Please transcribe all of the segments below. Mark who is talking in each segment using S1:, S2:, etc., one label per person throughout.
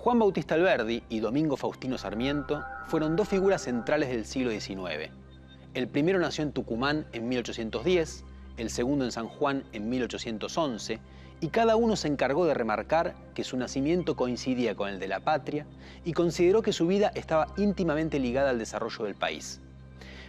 S1: Juan Bautista Alberdi y Domingo Faustino Sarmiento fueron dos figuras centrales del siglo XIX. El primero nació en Tucumán en 1810, el segundo en San Juan en 1811, y cada uno se encargó de remarcar que su nacimiento coincidía con el de la patria y consideró que su vida estaba íntimamente ligada al desarrollo del país.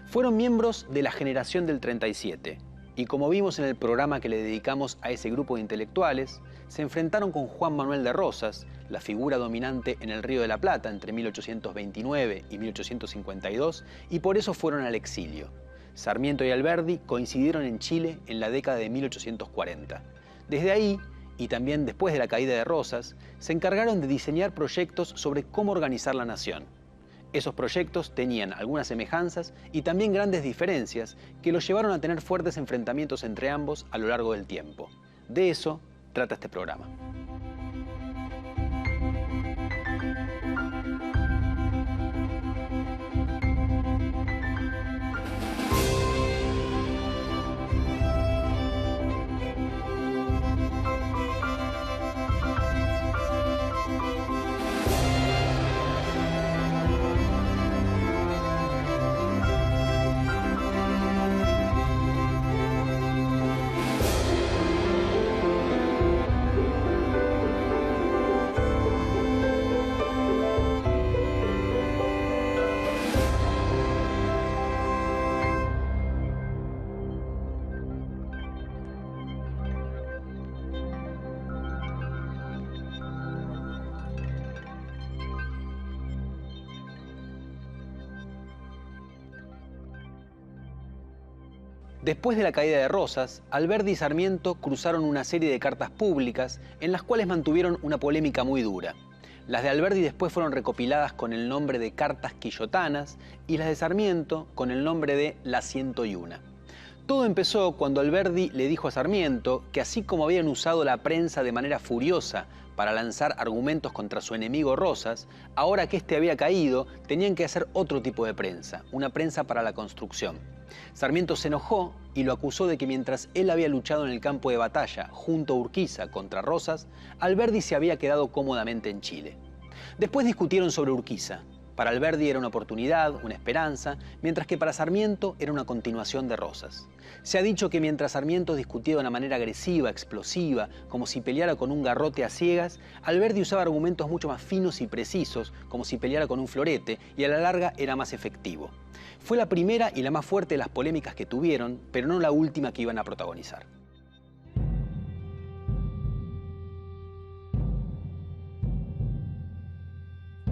S1: Fueron miembros de la generación del 37, y como vimos en el programa que le dedicamos a ese grupo de intelectuales, se enfrentaron con Juan Manuel de Rosas, la figura dominante en el Río de la Plata entre 1829 y 1852, y por eso fueron al exilio. Sarmiento y Alberdi coincidieron en Chile en la década de 1840. Desde ahí, y también después de la caída de Rosas, se encargaron de diseñar proyectos sobre cómo organizar la nación. Esos proyectos tenían algunas semejanzas y también grandes diferencias que los llevaron a tener fuertes enfrentamientos entre ambos a lo largo del tiempo. De eso trata este programa. Después de la caída de Rosas, Alberdi y Sarmiento cruzaron una serie de cartas públicas en las cuales mantuvieron una polémica muy dura. Las de Alberdi después fueron recopiladas con el nombre de Cartas Quillotanas y las de Sarmiento con el nombre de La 101. Todo empezó cuando Alberdi le dijo a Sarmiento que así como habían usado la prensa de manera furiosa para lanzar argumentos contra su enemigo Rosas, ahora que este había caído, tenían que hacer otro tipo de prensa, una prensa para la construcción. Sarmiento se enojó y lo acusó de que mientras él había luchado en el campo de batalla junto a Urquiza contra Rosas, Alberdi se había quedado cómodamente en Chile. Después discutieron sobre Urquiza. Para Alberdi era una oportunidad, una esperanza, mientras que para Sarmiento era una continuación de Rosas. Se ha dicho que mientras Sarmiento discutía de una manera agresiva, explosiva, como si peleara con un garrote a ciegas, Alberdi usaba argumentos mucho más finos y precisos, como si peleara con un florete, y a la larga era más efectivo. Fue la primera y la más fuerte de las polémicas que tuvieron, pero no la última que iban a protagonizar.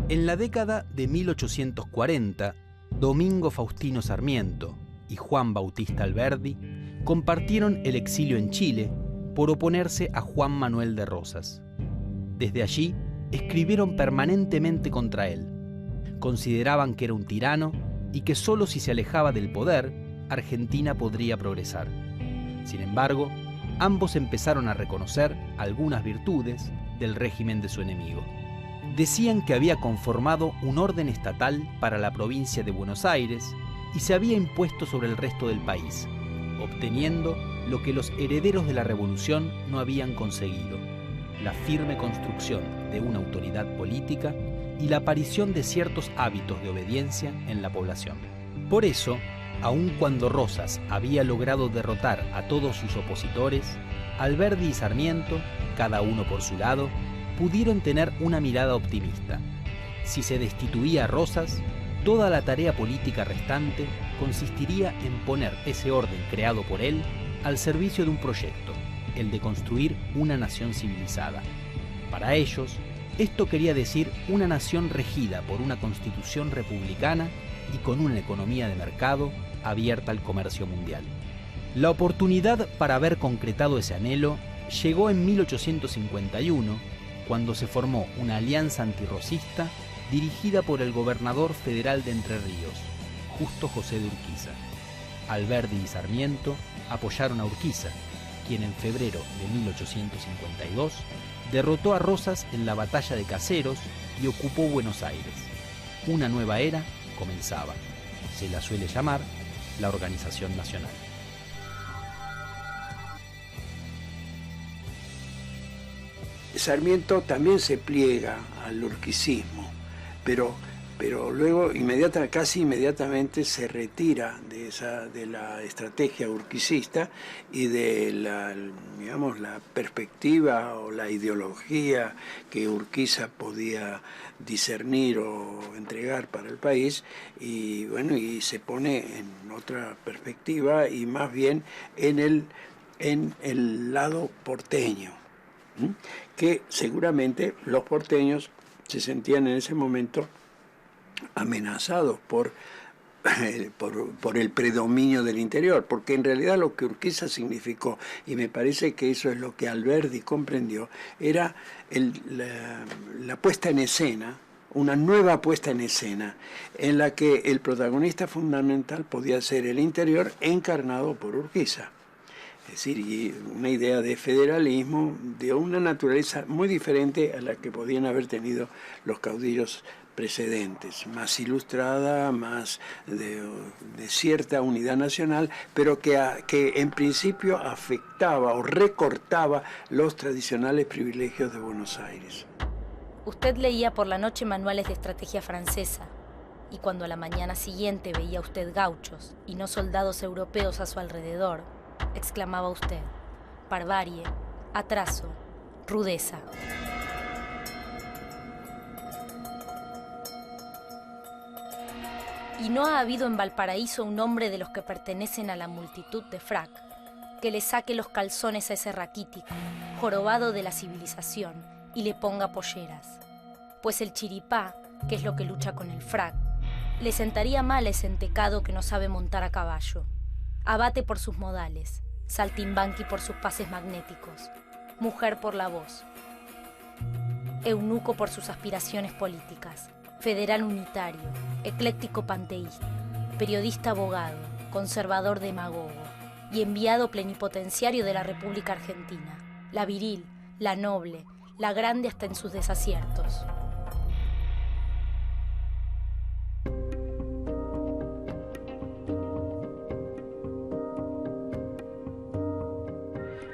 S1: En la década de 1840, Domingo Faustino Sarmiento y Juan Bautista Alberdi compartieron el exilio en Chile por oponerse a Juan Manuel de Rosas. Desde allí, escribieron permanentemente contra él. Consideraban que era un tirano y que solo si se alejaba del poder, Argentina podría progresar. Sin embargo, ambos empezaron a reconocer algunas virtudes del régimen de su enemigo. Decían que había conformado un orden estatal para la provincia de Buenos Aires y se había impuesto sobre el resto del país, obteniendo lo que los herederos de la revolución no habían conseguido: la firme construcción de una autoridad política y la aparición de ciertos hábitos de obediencia en la población. Por eso, aun cuando Rosas había logrado derrotar a todos sus opositores, Alberdi y Sarmiento, cada uno por su lado, pudieron tener una mirada optimista. Si se destituía a Rosas, toda la tarea política restante consistiría en poner ese orden creado por él al servicio de un proyecto, el de construir una nación civilizada. Para ellos, esto quería decir una nación regida por una constitución republicana y con una economía de mercado abierta al comercio mundial. La oportunidad para haber concretado ese anhelo llegó en 1851, cuando se formó una alianza antirrosista dirigida por el gobernador federal de Entre Ríos, Justo José de Urquiza. Alberdi y Sarmiento apoyaron a Urquiza, quien en febrero de 1852 derrotó a Rosas en la batalla de Caseros y ocupó Buenos Aires. Una nueva era comenzaba. Se la suele llamar la Organización Nacional.
S2: Sarmiento también se pliega al urquicismo, pero luego casi inmediatamente se retira de la estrategia urquicista y de la perspectiva o la ideología que Urquiza podía discernir o entregar para el país, y se pone en otra perspectiva y más bien en el lado porteño, que seguramente los porteños se sentían en ese momento amenazados por el predominio del interior, porque en realidad lo que Urquiza significó, y me parece que eso es lo que Alberdi comprendió, era la puesta en escena, una nueva puesta en escena, en la que el protagonista fundamental podía ser el interior encarnado por Urquiza. Es decir, y una idea de federalismo de una naturaleza muy diferente a la que podían haber tenido los caudillos precedentes, más ilustrada, más de cierta unidad nacional, pero que en principio afectaba o recortaba los tradicionales privilegios de Buenos Aires.
S3: Usted leía por la noche manuales de estrategia francesa, y cuando a la mañana siguiente veía usted gauchos y no soldados europeos a su alrededor, exclamaba usted: barbarie, atraso, rudeza. Y no ha habido en Valparaíso un hombre de los que pertenecen a la multitud de frac que le saque los calzones a ese raquítico, jorobado de la civilización, y le ponga polleras. Pues el chiripá, que es lo que lucha con el frac, le sentaría mal a ese entecado que no sabe montar a caballo. Abate por sus modales, saltimbanqui por sus pases magnéticos, mujer por la voz, eunuco por sus aspiraciones políticas, federal unitario, ecléctico panteísta, periodista abogado, conservador demagogo y enviado plenipotenciario de la República Argentina, la viril, la noble, la grande hasta en sus desaciertos.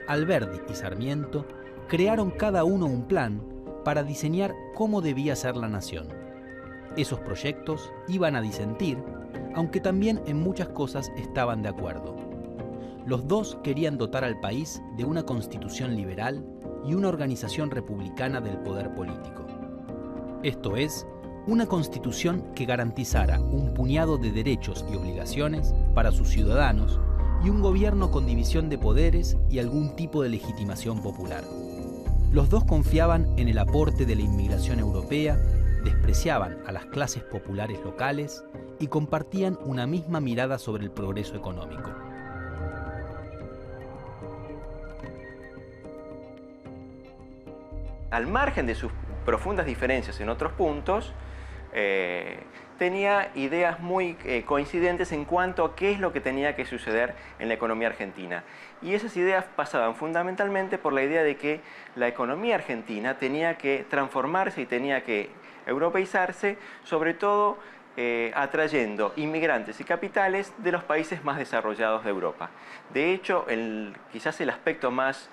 S1: Alberdi y Sarmiento crearon cada uno un plan para diseñar cómo debía ser la nación. Esos proyectos iban a disentir, aunque también en muchas cosas estaban de acuerdo. Los dos querían dotar al país de una constitución liberal y una organización republicana del poder político. Esto es, una constitución que garantizara un puñado de derechos y obligaciones para sus ciudadanos y un gobierno con división de poderes y algún tipo de legitimación popular. Los dos confiaban en el aporte de la inmigración europea, despreciaban a las clases populares locales y compartían una misma mirada sobre el progreso económico.
S4: Al margen de sus profundas diferencias en otros puntos, tenía ideas muy coincidentes en cuanto a qué es lo que tenía que suceder en la economía argentina. Y esas ideas pasaban fundamentalmente por la idea de que la economía argentina tenía que transformarse y tenía que europeizarse, sobre todo atrayendo inmigrantes y capitales de los países más desarrollados de Europa. De hecho, quizás el aspecto más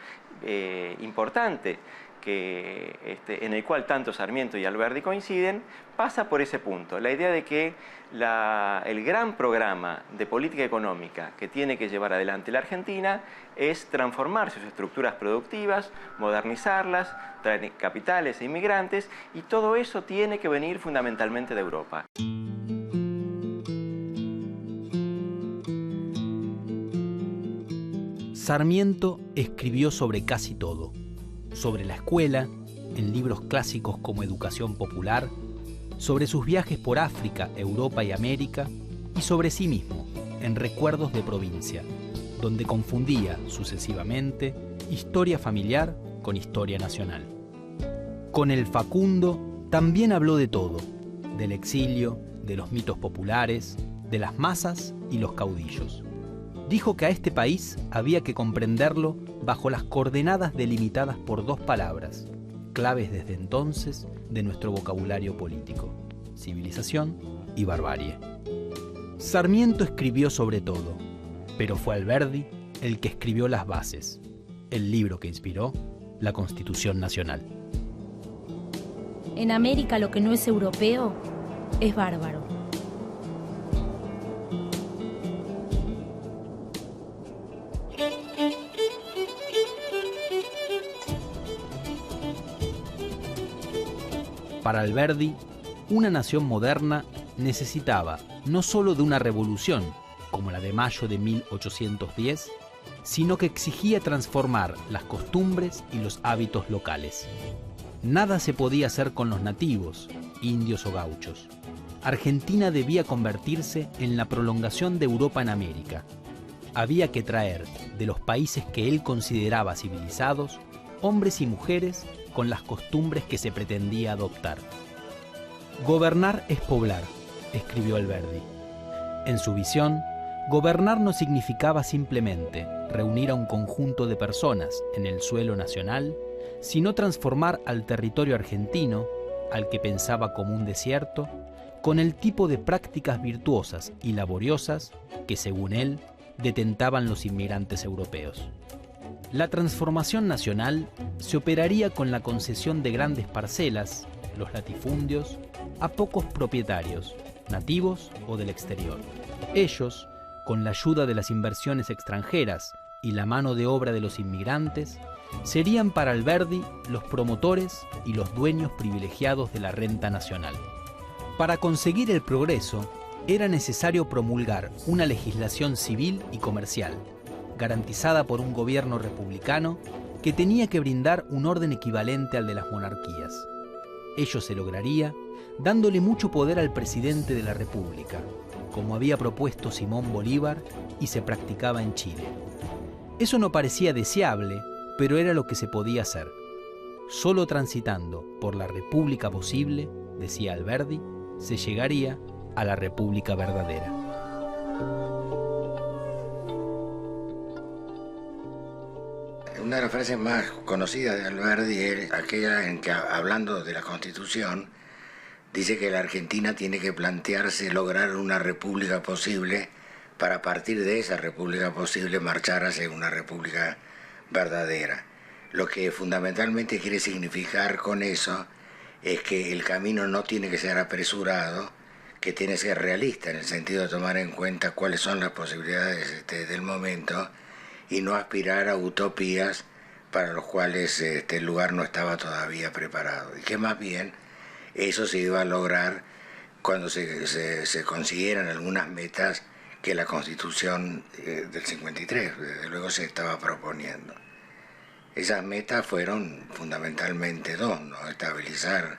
S4: importante en el cual tanto Sarmiento y Alberdi coinciden, pasa por ese punto. La idea de que el gran programa de política económica que tiene que llevar adelante la Argentina es transformar sus estructuras productivas, modernizarlas, traer capitales e inmigrantes, y todo eso tiene que venir fundamentalmente de Europa.
S1: Sarmiento escribió sobre casi todo. Sobre la escuela, en libros clásicos como Educación Popular, sobre sus viajes por África, Europa y América, y sobre sí mismo, en Recuerdos de Provincia, donde confundía sucesivamente historia familiar con historia nacional. Con el Facundo también habló de todo, del exilio, de los mitos populares, de las masas y los caudillos. Dijo que a este país había que comprenderlo bajo las coordenadas delimitadas por dos palabras, claves desde entonces de nuestro vocabulario político: civilización y barbarie. Sarmiento escribió sobre todo, pero fue Alberdi el que escribió las bases, el libro que inspiró la Constitución Nacional.
S3: En América lo que no es europeo es bárbaro.
S1: Para Alberdi, una nación moderna necesitaba no solo de una revolución, como la de mayo de 1810, sino que exigía transformar las costumbres y los hábitos locales. Nada se podía hacer con los nativos, indios o gauchos. Argentina debía convertirse en la prolongación de Europa en América. Había que traer de los países que él consideraba civilizados hombres y mujeres con las costumbres que se pretendía adoptar. Gobernar es poblar, escribió Alberdi. En su visión, gobernar no significaba simplemente reunir a un conjunto de personas en el suelo nacional, sino transformar al territorio argentino, al que pensaba como un desierto, con el tipo de prácticas virtuosas y laboriosas que, según él, detentaban los inmigrantes europeos. La transformación nacional se operaría con la concesión de grandes parcelas, los latifundios, a pocos propietarios, nativos o del exterior. Ellos, con la ayuda de las inversiones extranjeras y la mano de obra de los inmigrantes, serían para Alberdi los promotores y los dueños privilegiados de la renta nacional. Para conseguir el progreso, era necesario promulgar una legislación civil y comercial, garantizada por un gobierno republicano que tenía que brindar un orden equivalente al de las monarquías. Ello se lograría dándole mucho poder al presidente de la República, como había propuesto Simón Bolívar y se practicaba en Chile. Eso no parecía deseable, pero era lo que se podía hacer. Solo transitando por la república posible, decía Alberdi, se llegaría a la república verdadera.
S5: Una de las frases más conocidas de Alberdi es aquella en que, hablando de la Constitución, dice que la Argentina tiene que plantearse lograr una república posible para, a partir de esa república posible, marchar hacia una república verdadera. Lo que fundamentalmente quiere significar con eso es que el camino no tiene que ser apresurado, que tiene que ser realista en el sentido de tomar en cuenta cuáles son las posibilidades del momento y no aspirar a utopías para los cuales el lugar no estaba todavía preparado. Y que más bien eso se iba a lograr cuando se consiguieran algunas metas que la Constitución del 53, desde luego, se estaba proponiendo. Esas metas fueron fundamentalmente dos, ¿no? Estabilizar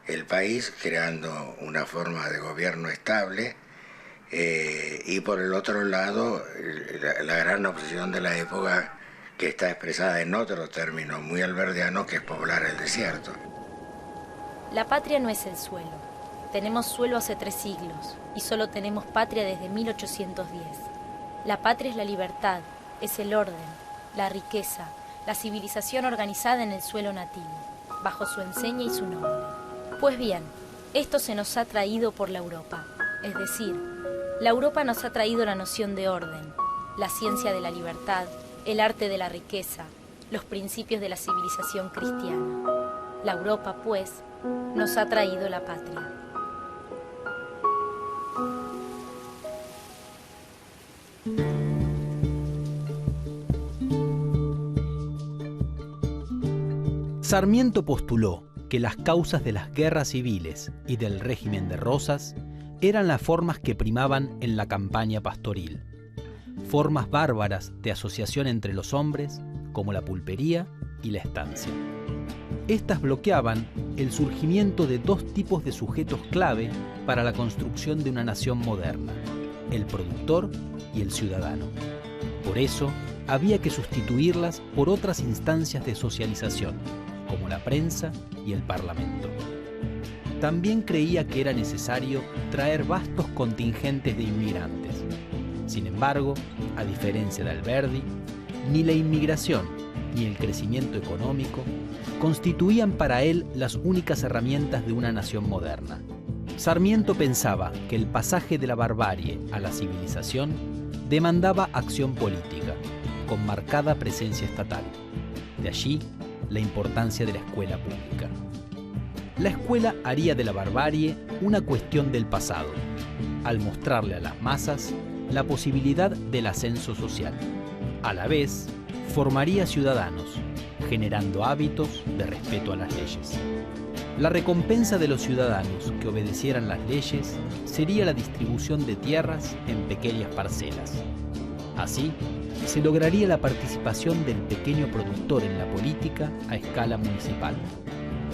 S5: el país creando una forma de gobierno estable y por el otro lado la gran obsesión de la época, que está expresada en otro término muy alberdiano, que es poblar el desierto.
S3: La patria no es el suelo. Tenemos suelo hace 3 siglos y solo tenemos patria desde 1810. La patria es la libertad, es el orden, la riqueza, la civilización organizada en el suelo nativo, bajo su enseña y su nombre. Pues bien, esto se nos ha traído por la Europa, es decir, la Europa nos ha traído la noción de orden, la ciencia de la libertad, el arte de la riqueza, los principios de la civilización cristiana. La Europa, pues, nos ha traído la patria.
S1: Sarmiento postuló que las causas de las guerras civiles y del régimen de Rosas eran las formas que primaban en la campaña pastoril, formas bárbaras de asociación entre los hombres, como la pulpería y la estancia. Estas bloqueaban el surgimiento de 2 tipos de sujetos clave para la construcción de una nación moderna, el productor y el ciudadano. Por eso, había que sustituirlas por otras instancias de socialización, como la prensa y el parlamento. También creía que era necesario traer vastos contingentes de inmigrantes. Sin embargo, a diferencia de Alberdi, ni la inmigración ni el crecimiento económico constituían para él las únicas herramientas de una nación moderna. Sarmiento pensaba que el pasaje de la barbarie a la civilización demandaba acción política, con marcada presencia estatal. De allí la importancia de la escuela pública. la escuela haría de la barbarie una cuestión del pasado, al mostrarle a las masas la posibilidad del ascenso social. A la vez, formaría ciudadanos, generando hábitos de respeto a las leyes. La recompensa de los ciudadanos que obedecieran las leyes sería la distribución de tierras en pequeñas parcelas. Así, se lograría la participación del pequeño productor en la política a escala municipal.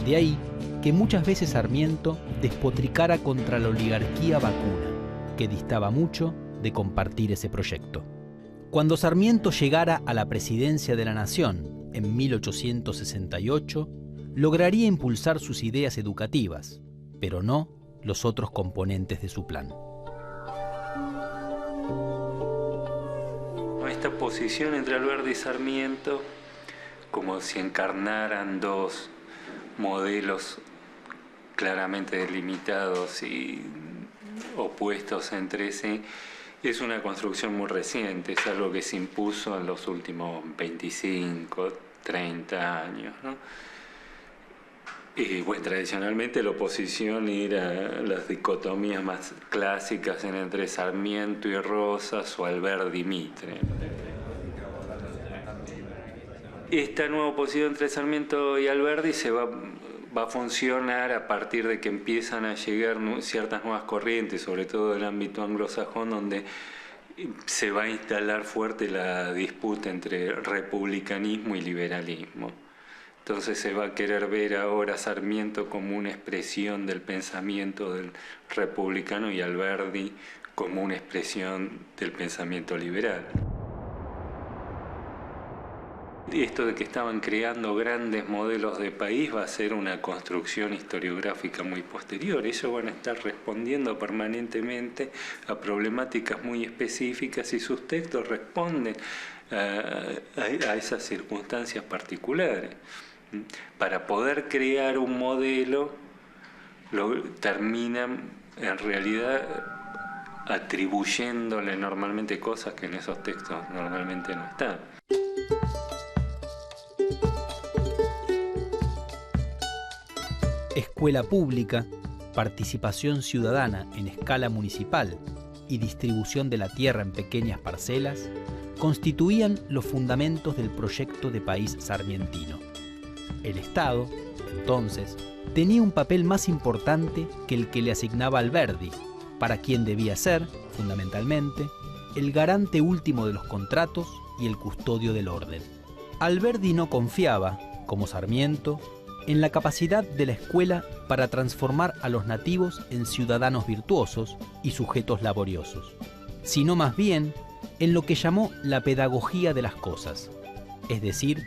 S1: De ahí que muchas veces Sarmiento despotricara contra la oligarquía vacuna, que distaba mucho de compartir ese proyecto. Cuando Sarmiento llegara a la presidencia de la Nación en 1868, lograría impulsar sus ideas educativas, pero no los otros componentes de su plan.
S6: Esta posición entre Alberdi y Sarmiento, como si encarnaran dos modelos claramente delimitados y opuestos entre sí, es una construcción muy reciente, es algo que se impuso en los últimos 25, 30 años, ¿no? Y bueno, tradicionalmente la oposición era las dicotomías más clásicas entre Sarmiento y Rosas o Alberdi y Mitre. Esta nueva oposición entre Sarmiento y Alberdi va a funcionar a partir de que empiezan a llegar ciertas nuevas corrientes, sobre todo del ámbito anglosajón, donde se va a instalar fuerte la disputa entre republicanismo y liberalismo. Entonces se va a querer ver ahora a Sarmiento como una expresión del pensamiento del republicano y Alberdi como una expresión del pensamiento liberal. Esto de que estaban creando grandes modelos de país va a ser una construcción historiográfica muy posterior. Ellos van a estar respondiendo permanentemente a problemáticas muy específicas y sus textos responden a esas circunstancias particulares. Para poder crear un modelo, terminan en realidad atribuyéndole normalmente cosas que en esos textos normalmente no están.
S1: Escuela pública, participación ciudadana en escala municipal y distribución de la tierra en pequeñas parcelas constituían los fundamentos del proyecto de país sarmientino. El Estado, entonces, tenía un papel más importante que el que le asignaba Alberdi, para quien debía ser, fundamentalmente, el garante último de los contratos y el custodio del orden. Alberdi no confiaba, como Sarmiento, en la capacidad de la escuela para transformar a los nativos en ciudadanos virtuosos y sujetos laboriosos, sino más bien en lo que llamó la pedagogía de las cosas, es decir,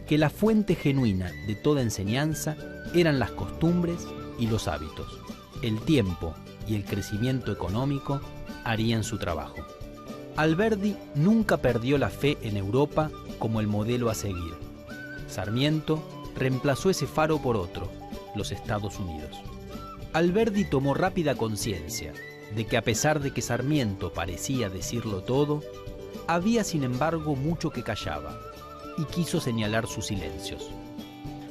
S1: que la fuente genuina de toda enseñanza eran las costumbres y los hábitos. El tiempo y el crecimiento económico harían su trabajo. Alberdi nunca perdió la fe en Europa como el modelo a seguir. Sarmiento reemplazó ese faro por otro, los Estados Unidos. Alberdi tomó rápida conciencia de que a pesar de que Sarmiento parecía decirlo todo, había sin embargo mucho que callaba, y quiso señalar sus silencios.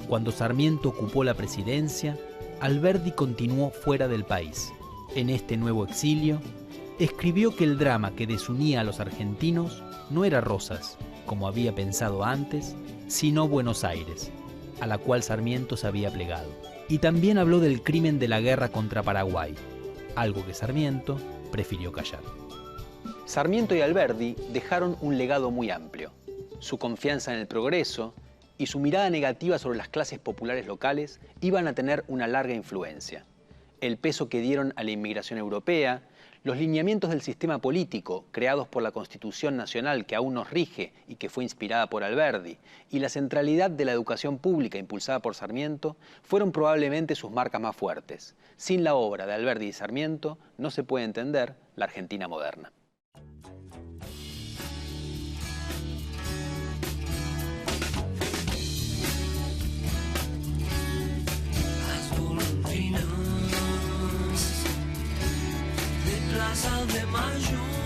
S1: Cuando Sarmiento ocupó la presidencia, Alberdi continuó fuera del país. En este nuevo exilio, escribió que el drama que desunía a los argentinos no era Rosas, como había pensado antes, sino Buenos Aires, a la cual Sarmiento se había plegado. Y también habló del crimen de la guerra contra Paraguay, algo que Sarmiento prefirió callar. Sarmiento y Alberdi dejaron un legado muy amplio. Su confianza en el progreso y su mirada negativa sobre las clases populares locales iban a tener una larga influencia. El peso que dieron a la inmigración europea, los lineamientos del sistema político creados por la Constitución Nacional que aún nos rige y que fue inspirada por Alberdi, y la centralidad de la educación pública impulsada por Sarmiento fueron probablemente sus marcas más fuertes. Sin la obra de Alberdi y Sarmiento no se puede entender la Argentina moderna.
S7: Plaza de Mayo.